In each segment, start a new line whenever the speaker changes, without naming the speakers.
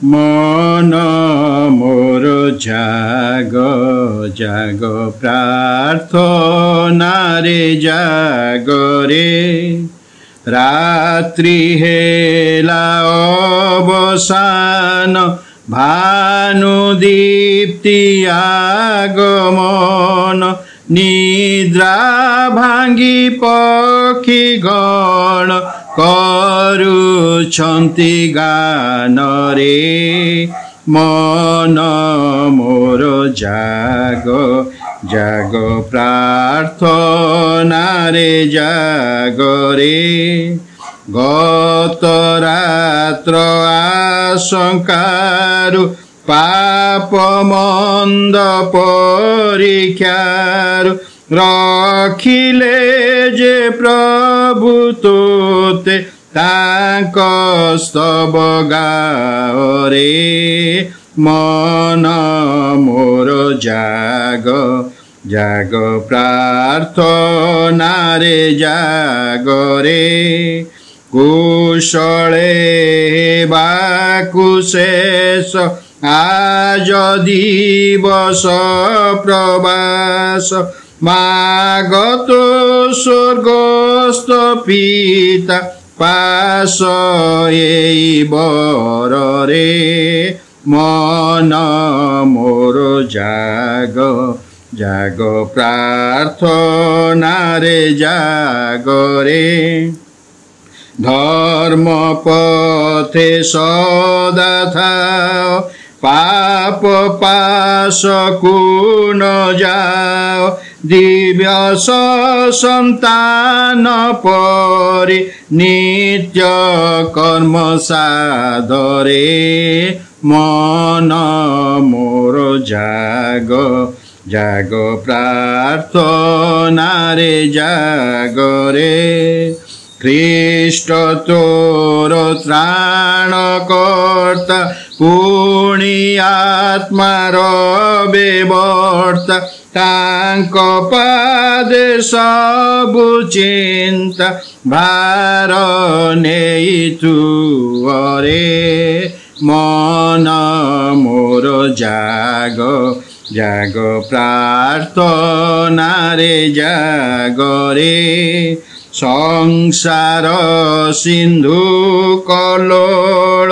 मन मोर जाग जाग प्रार्थना रे जाग रे रात्रि हेला अवसान भानुदीप्ति आगमन निद्रा भांगी पक्षी गण करुछन्ति गान रे मन मोर जाग जाग प्रार्थना रे जाग रे गत रात्र आशंकारु पाप मंद परीक्षारु रखिले जे प्रभु तोते तांक स्तव गाओ रे मन मोर जाग जाग प्रार्थना रे जाग रे कुशले हेबाकु शेष आज दिवस प्रवास मागत स्वर्गस्थ पिता पास एई बर रे मन मोर जाग जाग प्रार्थना रे जाग रे धर्म पथे सदा थाओ पाप पाश को न जाओ दिव्य संतान परि नित्य कर्म साधरे मन मोर जाग जाग प्रार्थना रे जाग रे ख्रीष्ट तोर त्राण कर्ता पुणी आत्मार बेवर्ता तांक पादे सबु चिंता भार नेई तुअरे मन मोर जाग जाग प्रार्थना रे जाग रे संसार सिंधु कलोल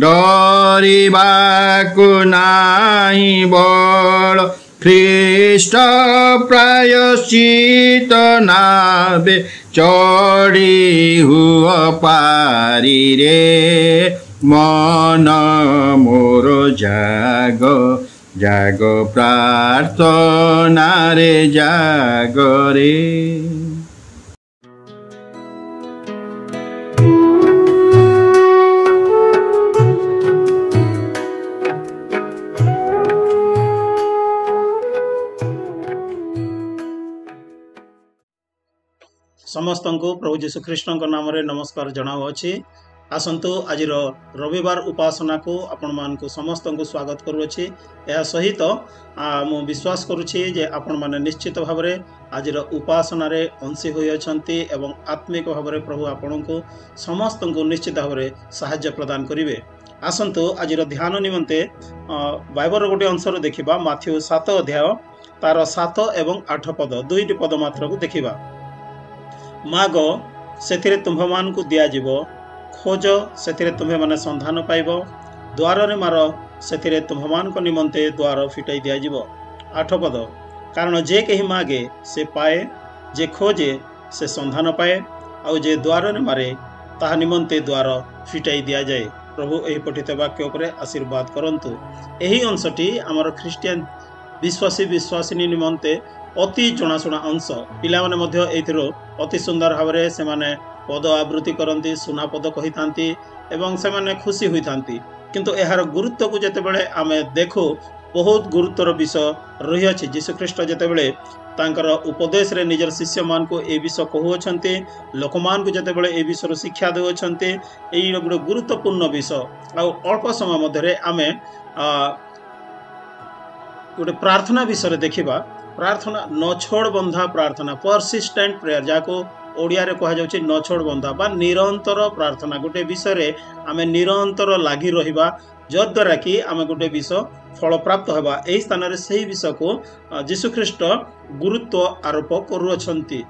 डरिबाकु नाही बल ख्रीष्ट प्रायश्चित नावे चढ़ी हुआ पारी रे मन मोर जाग जाग प्रार्थना रे जाग रे
समस्त को प्रभु जीशु कृष्ण नाम रे नमस्कार जनावछि। आसंतु आज रविवार उपासना को आपण मान को समस्त को स्वागत करुछि। या सहित मु विश्वास करुछि जे आपण माने निश्चित भाव रे आज उपासना रे अंशी होई अछंती एवं आत्मिक भाव रे प्रभु आपण को समस्त को निश्चित भाव रे सहायता प्रदान करिवे। आसंतु आज ध्यान निमंते बाइबल गोटे अंशर देखिबा माथ्यू 7 अध्याय तार 7 एवं 8 पद दुईटी पद मात्र को देखिबा। माग से तुम्भ मान को दिया जीवो, खोज से तुम्भे माने संधान पाइब, द्वार रे मार से तुम्भ मान को निमंते द्वार फिटाई दिया जीवो। 8 पद कारण जे कहीं मागे से पाए, जे खोजे से संधान पाए, आउ जे द्वार रे मारे ताहा निमंते द्वार फिटाई दिया जाए। प्रभु एही पठित वाक्य उपरे आशीर्वाद करंतु। एही अंशटी आमर ख्रीस्टियन विश्वासी विश्वासिनी निमंते अति जनाशुना अंश। पिला माने मध्य एथिरो अति सुंदर भाव में से पद आवृत्ति करती, सुना पद कही था एवं से खुशी होई थांती। किंतु यार गुरुत्व को जितेबाला आम देखु बहुत गुरुत्वर विषय रही अछि। जीशुख्रीष्ट जितेबाला तांकर उपदेश रे निजर शिष्य मान को ए विषय कहउछन्ते, लोक मान को जितेबाला ए विषय शिक्षा देउछन्ते। एई गोटे गुरुत्वपूर्ण विषय। आ अल्प समय मध्य आम गोटे प्रार्थना विषय देखिबा। प्रार्थना न छोड़ बंधा प्रार्थना, परसिस्टेंट प्रेयर, जाको ओडिया रे कहा जाउछि न छोड़ बंधा बा निरंतर प्रार्थना। गोटे विषय रे आमे निरंतर लागि रहिबा, जद्वारा कि आम गोटे विष फल प्राप्त होगा। यही स्थान में से विष को जीशुख्रीष्ट गुरुत्व आरोप करुअछंती।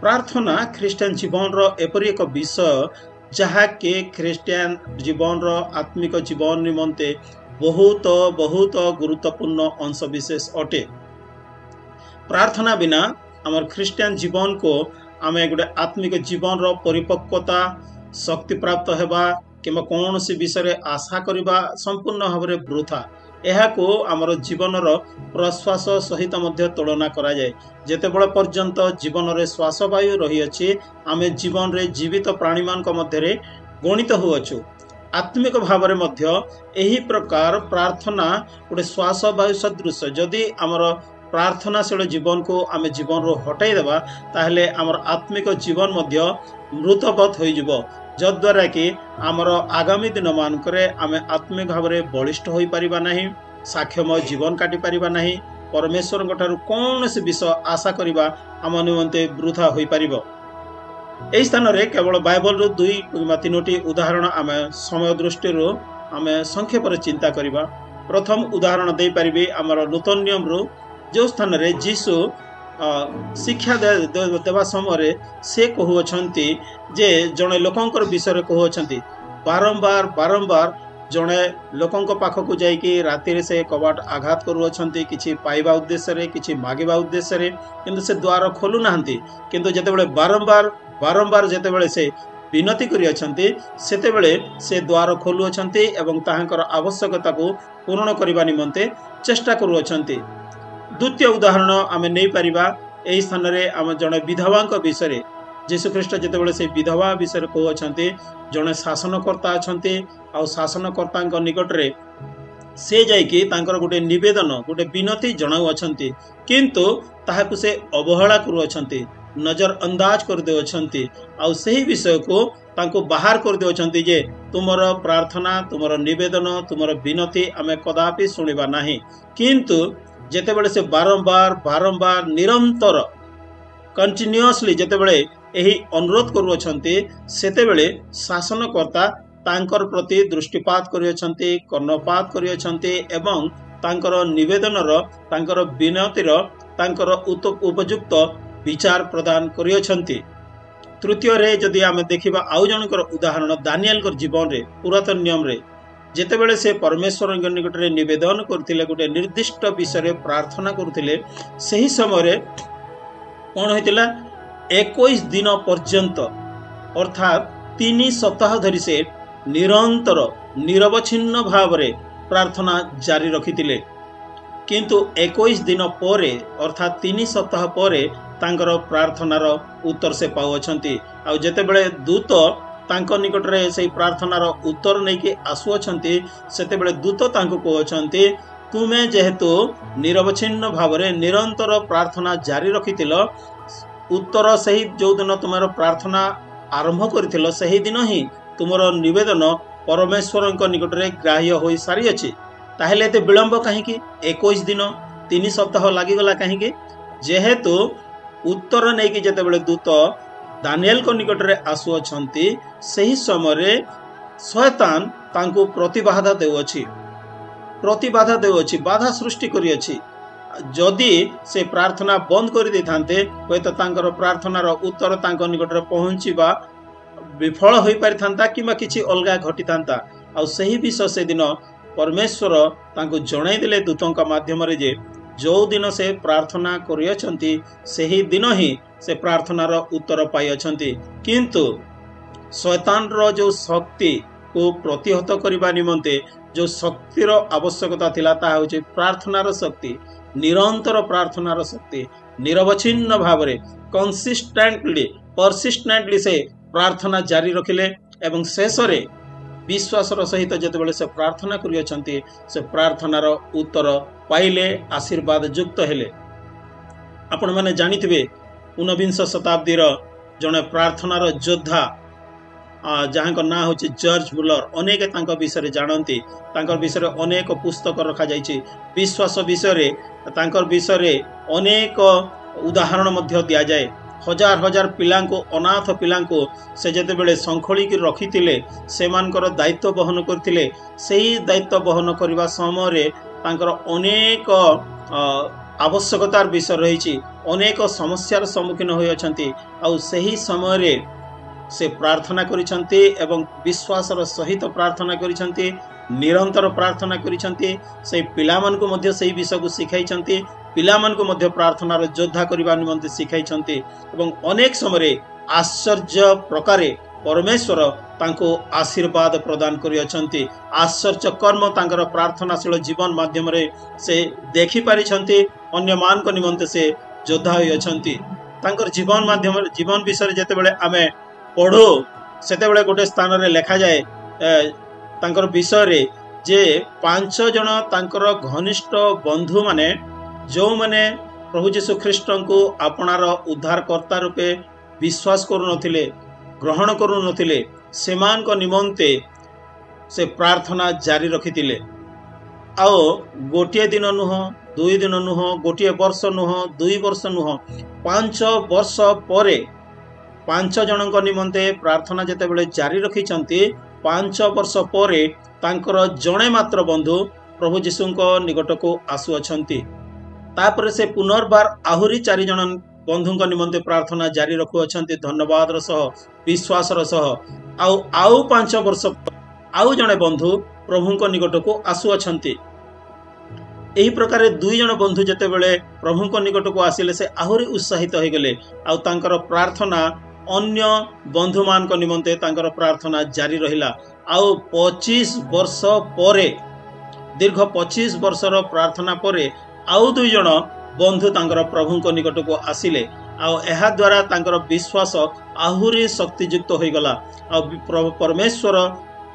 प्रार्थना ख्रीस्टियन जीवन रो एपरि एक विषय जहा के ख्रीस्टियन जीवन रो आत्मिक जीवन निमंते बहुत बहुत गुरुत्वपूर्ण अंश विशेष अटे। प्रार्थना बिना आमर ख्रीस्टियन जीवन को आम गोटे आत्मिक जीवन रो परिपक्वता शक्ति प्राप्त होगा कि कौन सी विषय आशा करवा संपूर्ण भाव में वृथा। यह को आमर जीवन प्रश्वास सहित तुलना करा जाए। जेतेबेले पर्यंत जीवन रे श्वास वायु रही अछि आमे जीवन रे जीवित प्राणी मान मध्य गणित होअछु। आत्मिक भाव में यही प्रकार प्रार्थना गोटे श्वास वायु सदृश जदि आमर प्रार्थनाशील जीवन को आमे जीवन रो हटाई देबा ताहले आमर आत्मिक जीवन मध्य मृतपथ होई जिवो। जद्वारा कि आमर आगामी दिन मानकरे आमे आत्मिक भाव में बलिष्ठ होई परिबा नहीं, साक्ष्यमय जीवन काटी परिबा नहीं, परमेश्वर ठारू कौन से विषय आशा करिबा आम निमंते वृथा होई परिबो। एही स्थान रे केवल बाइबल रो 2 किंवा 3टी उदाहरण आमे समय दृष्टि रो आमे संक्षेप रे चिंता करिबा। प्रथम उदाहरण दे परिबे आमर नूतन नियम रो जो स्थान रे जीशु शिक्षा देवा समय से कहउछंती जे जड़े लोकंकर विषय कहउछंती बारंबार बारंबार जड़े लोकंक पाखक जाइकी राति से कबाट आघात करुछंती किछि पाइबा उद्देश्य रे किछि मागिबा उद्देश्य रे, किंतु से द्वार खोलु नाहंती। किंतु जेतेबेले बारंबार बारंबार जेतेबेले से विनती करियछंती सेतेबेले से द्वार खोलुछंती एवं ताहांकर आवश्यकता को पूर्ण करिबा निमंते चेष्टा करुछंती। द्वितीय उदाहरण आमे नहीं पारिबा। एही स्थान रे आम जड़े विधवा विषय जीशुख्रीष्ट जेतेबेले से विधवा विषय कहउछंती जड़े शासनकर्ता अछंती आ शासनकर्ता निकट रे से जाइकी तांकर गोटे निवेदन गोटे विनती जणाउछंती, किंतु ताहाकु से अवहेला करुछंती, नजर अंदाज कर देउछंती आ सही विषय को तांको बाहर कर देउछंती जे तुमर प्रार्थना तुमर निवेदन तुमर विनती आमे कदापि सुनिबा नाही। किंतु जेतेबेले से बारंबार बारंबार निरंतर कंटिन्यूअसली जेतेबेले एही अनुरोध करुछंती सेतेबेले शासनकर्ता तांकर प्रति दृष्टिपात करियछंती, कर्णपात करियछंती एवं तांकर निवेदनर तांकर विनतीर तांकर उपयुक्त विचार प्रदान करियछंती। तृतीय रे जदि आमे देखिबा आउ जनकर उदाहरण दानिएल जीवन रे पुरातन नियम रे जेतेबेले से परमेश्वर निकट रे निवेदन करथिले गोटे निर्दिष्ट विषय प्रार्थना करथिले सही समय रे कोन होइतिला 21 दिन पर्यंत अर्थात 3 सप्ताह धरी से निरंतर निरवच्छिन्न भाव रे प्रार्थना जारी रखिथिले। किंतु 21 दिन परे अर्थात 3 सप्ताह परे तांकर प्रार्थनार उत्तर से पाउछंती। आ जेतेबेले दूत तांको निकट रे से प्रार्थनार उत्तर नहीं कि आसुअछंती सेतेबेले दूत तांको कहउछंती तुमे जेहेतु निरवच्छिन्न भाव में निरंतर प्रार्थना जारी रखिथिल उत्तर सही जो दिन तुम प्रार्थना आरंभ कर सही दिन ही तुमर निवेदन परमेश्वर निकट रे ग्राह्य हो सारी अच्छी ताहले एते विलंब कहीं 21 दिन 3 सप्ताह लगिगला कहीं जेहेतु उत्तर नहीं कि जेतेबेले दूत दानिएल को निकट रे आसुअछंती सही समय शैतान तांको प्रतिबाधा देउछि बाधा सृष्टि करियछि। जदि से प्रार्थना बंद कर दे थांते होय तो तांकर प्रार्थनार उत्तर तांको निकट रे पहुंचीबा विफल होई पारि थांता किबा किछि अलगा घटी थांता। आ सही विषय से दिन परमेश्वर तांको जणाई देले दूतंक माध्यम रे जे जो दिन से प्रार्थना करियछंती सही दिन ही से प्रार्थनार उत्तर पाइयछंती। किंतु शैतान रो जो शक्ति को प्रतिहत करबा निमंते जो शक्तिर आवश्यकता थिला ता होचे प्रार्थनार शक्ति, निरंतर प्रार्थनार शक्ति, निरवच्छिन्न भाव में कंसिस्टेंटली परसिस्टेंटली से प्रार्थना जारी रखिले एवं शेष रे विश्वासर सहित जेतेबेले से प्रार्थना करियछंती से प्रार्थनार उत्तर पाइले आशीर्वाद युक्त हेले। आपण माने जानिथिबे 19 शताब्दी जड़े प्रार्थनार योद्धा जहाँ ना हूँ जॉर्ज मुलर अनेक तांका विषय जानती विषय अनेक पुस्तक रखा जाइए विश्वास विषय तांकर विषय अनेक उदाहरण दि जाए हजार हजार पिलांको अनाथ पिलांको से जेतेबेले संखोलिकी रखिथिले सेमानकर दायित्व बहन करथिले सेही दायित्व बहन करबा समय तांकर अनेक आवश्यकतार विषय रही अनेक समस्यार सम्मुखीन होई अछंती आ सेही समय से प्रार्थना करिसंती एवं विश्वासर सहित प्रार्थना करिसंती निरंतर प्रार्थना करिसंती से पिलामान को मध्य सही विषय को सिखाइछंती पिलामान को मध्य प्रार्थनार योद्धा करबा निमंते सिखाइछंती एवं अनेक समय आश्चर्य प्रकारे परमेश्वर तांको आशीर्वाद प्रदान करि अछंती आश्चर्य कर्म तांकर प्रार्थनाशील जीवन माध्यम रे से देखि पारिछंती अन्य मान को निमंते से योद्धा होई अछंती तांकर जीवन माध्यम जीवन विषय जेतेबेले आमे पढ़ो सेतेबेले गोटे स्थान रे लिखा जाए तांकर विषय रे जे 5 जन तांकर घनिष्ठ बंधु माने जो माने प्रभु यीशु ख्रीष्ट को आपणार उद्धारकर्ता रूपे विश्वास करू नथिले ग्रहण करू नथिले सेमान को निमंते से प्रार्थना जारी रखिथिले आओ गोटे दिन नुह 2 दिन नुह गोटे वर्ष नुह 2 वर्ष नुह 5 वर्ष परे 5 जनक निमंते प्रार्थना जेतेबेले जारी रखिछंती 5 वर्ष परे तांकर जणे मात्र बंधु प्रभु यीशुଙ୍କ निकटको आसु अछंती तापर से पुनर्बार आहुरी 4 जन बंधुଙ୍କ निमंते प्रार्थना जारी रखु अछंती धन्यवाद सह विश्वास सह आउ 5 वर्ष आउ जणे बंधु प्रभुଙ୍କ निकटको आसु अछंती एही प्रकार 2 जन बंधु जेतेबेले प्रभुଙ୍କ निकटको आसिले से आहुरी उत्साहित हो गले आ तांकर प्रार्थना अन्य बंधु मान को निमंते तांकर प्रार्थना जारी रहिला आउ 25 वर्ष परे दीर्घ 25 वर्षर प्रार्थना परे आउ 2 जन बंधु तांकर प्रभुଙ୍କ निकटको आसिले आउ एहा द्वारा तांकर विश्वास आहुरी शक्तियुक्त हो गला आ परमेश्वर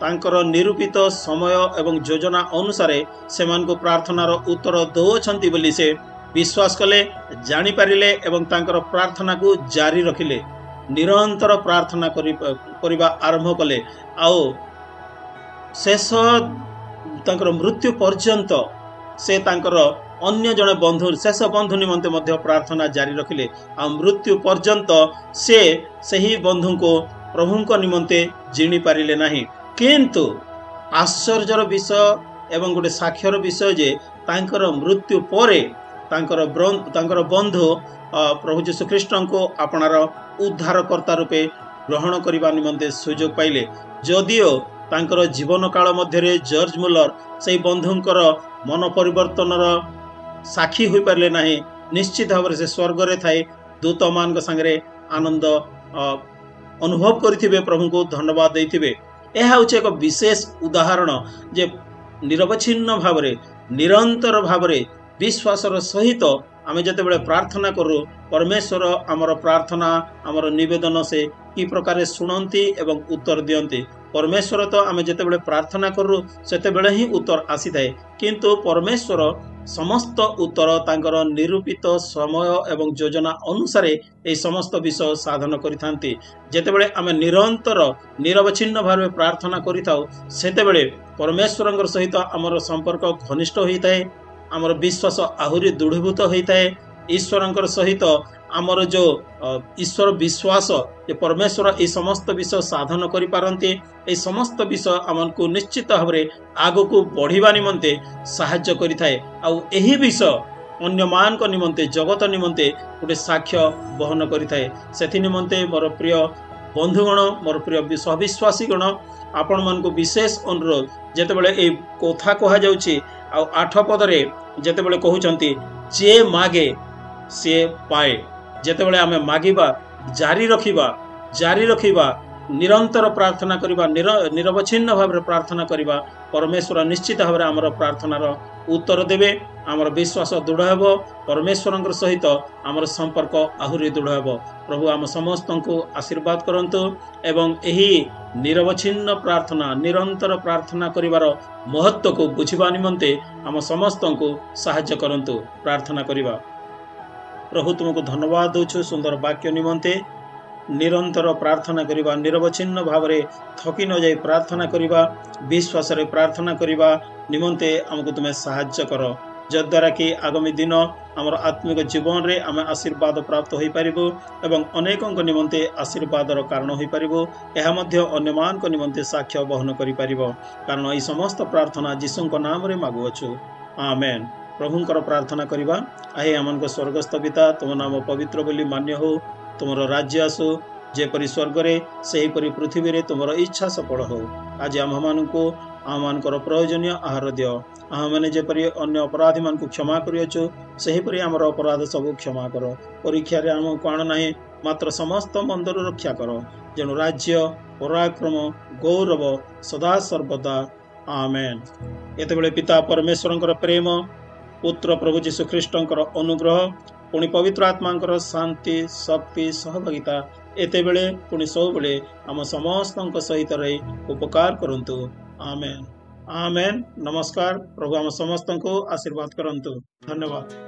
तांकर निरूपित समय एवं योजना अनुसार सेमान को प्रार्थनार उत्तर दौछंती बोली से विश्वास कले जानि पारिले एवं तांकर प्रार्थना को जारी रखिले निरंतर प्रार्थना करिबा आरंभ कले आओ शेष तांकर मृत्यु पर्यंत से तांकर अन्य जने बंधु शेष बंधु निमंते मध्य प्रार्थना जारी रखिले आ मृत्यु पर्यंत से सही बंधु को प्रभुଙ୍କ निमंते जिणी पारिले नाही किंतु आश्चर्यर विषय एवं गोटे साक्षर विषय जे तांकर मृत्यु परे तांकर बंधु प्रभु यीशु ख्रीष्ट को आपणार उद्धारकर्ता रूपे ग्रहण करने निमंते सुजोग पाइले जदिओ तांकर जीवन काल मध्य जॉर्ज मुलर से बंधुंकर मन परिवर्तन साक्षी हो पारे ना निश्चित भाव से स्वर्ग रे थाई दूत मान संगे आनंद अनुभव करिथिबे प्रभु को धन्यवाद देथिबे यह हूँ एक विशेष उदाहरण जे निरवच्छिन्न भाव निरंतर भाव विश्वासर सहित आमे जेतेबेले प्रार्थना करूँ परमेश्वर आमर प्रार्थना आमर निवेदन से कि प्रकार शुणती एवं उत्तर दियंती परमेश्वर तो आमे जेतेबेले प्रार्थना करूँ सेतेबेले ही उत्तर आसी थाए किंतु परमेश्वर समस्त उत्तर तांकर निरूपित समय एवं योजना अनुसार ये समस्त विषय साधन करिथांती जेतेबेले आमे निरंतर निरवच्छिन्न भाव प्रार्थना करिथाउ सेतेबेले परमेश्वरंकर सहित आमर संपर्क घनिष्ठ होता है आमर विश्वास आहुरी दृढ़भूत होता है ईश्वरंकर सहित आमर जो ईश्वर विश्वास ये परमेश्वर ये समस्त विषय साधन करि पारंती ये समस्त विषय आमको निश्चित भाव आग को बढ़िबा निमंते साहाय्य करिथाए आउ एही विषय अन्य मान को निमंते जगत निमंते गोटे साक्ष्य बहन करिथाए सेथि निमंते मोर प्रिय बंधुगण मोर प्रिय सहविश्वासी गण आपण मान को विशेष अनुरोध जेतेबेले ए कथा कहा जाउची आ 8 पदरे जेतेबेले कहउचंती जे मागे से पाए जेतेबेले आमे मागिबा जारी रखिबा निरंतर प्रार्थना करिबा निरवच्छिन्न भाव प्रार्थना करिबा परमेश्वर निश्चित भाव आमर प्रार्थनार उत्तर देवे आमर विश्वास दृढ़ हेबो परमेश्वरंकर सहित आमर संपर्क आहुरी दृढ़ हेबो प्रभु आम समस्त को आशीर्वाद करंतु एवं एही निरवच्छिन्न प्रार्थना निरंतर प्रार्थना करिवार महत्व को बुझिबा निमंते आम समस्त को सहाय्य करंतु प्रार्थना करिबा प्रभु तुमको धन्यवाद दउछु सुंदर वाक्य निमंते निरंतर प्रार्थना करिबा निरवच्छिन्न भाव थकी न जाई प्रार्थना करिबा विश्वास रे प्रार्थना करिबा निमंते हमको तुम्हें सहाय्य कर ଯଦ୍ୱାରା କି ଆଗାମୀ ଦିନ ଆମର ଆତ୍ମିକ ଜୀବନରେ ଆମେ ଆଶୀର୍ବାଦ ପ୍ରାପ୍ତ ହୋଇପାରିବୁ ଏବଂ ଅନେକଙ୍କ ନିମନ୍ତେ ଆଶୀର୍ବାଦର କାରଣ ହୋଇପାରିବୁ। ଏହା ମଧ୍ୟ ଅନ୍ୟମାନଙ୍କ ନିମନ୍ତେ ସାକ୍ଷ୍ୟ ବହନ କରିପାରିବ, କାରଣ ଏହି ସମସ୍ତ ପ୍ରାର୍ଥନା ଯୀଶୁଙ୍କ ନାମରେ ମାଗୁଅଛୁ, ଆମେନ୍। ପ୍ରଭୁଙ୍କର ପ୍ରାର୍ଥନା କରିବା। ଆହେ ଆମମାନଙ୍କ ସ୍ୱର୍ଗସ୍ଥ ପିତା, ତୁମ ନାମ ପବିତ୍ର ବୋଲି ମାନ୍ୟ ହେଉ, ତୁମର ରାଜ୍ୟ ଆସୁ, ଯେପରି ସ୍ୱର୍ଗରେ ସେହିପରି ପୃଥିବୀରେ ତୁମର ଇଚ୍ଛା ସଫଳ ହେଉ। ଆଜି ଆମ୍ଭମାନଙ୍କୁ ଆମମାନଙ୍କର ପ୍ରୟୋଜନୀୟ ଆହାର ଦିଅ। ଆମମାନେ ଯେପରି ଅନ୍ୟ ଅପରାଧୀମାନଙ୍କୁ କ୍ଷମା କରିଅଛୁ, ସେହିପରି ଆମର ଅପରାଧ ସବୁ କ୍ଷମା କର। ପରୀକ୍ଷାରେ ଆମକୁ ଆଣ ନାହିଁ, ମାତ୍ର ସମସ୍ତ ମନ୍ଦରୁ ରକ୍ଷା କର, ଯେଣୁ ରାଜ୍ୟ, ପରାକ୍ରମ, ଗୌରବ ସଦାସର୍ବଦା, ଆମେନ୍। ଏତେବେଳେ ପିତା ପରମେଶ୍ୱରଙ୍କର ପ୍ରେମ, ପୁତ୍ର ପ୍ରଭୁ ଯୀଶୁଖ୍ରୀଷ୍ଟଙ୍କର ଅନୁଗ୍ରହ, ପୁଣି ପବିତ୍ର ଆତ୍ମାଙ୍କର ଶାନ୍ତି, ଶକ୍ତି, ସହଭାଗିତା ଏତେବେଳେ ପୁଣି ସବୁବେଳେ ଆମ ସମସ୍ତଙ୍କ ସହିତ ରହି ଉପକାର କରନ୍ତୁ, ଆମେନ୍। ଆମେନ୍। ନମସ୍କାର। ପ୍ରଭୁ ଆମ ସମସ୍ତଙ୍କୁ ଆଶୀର୍ବାଦ କରନ୍ତୁ। ଧନ୍ୟବାଦ।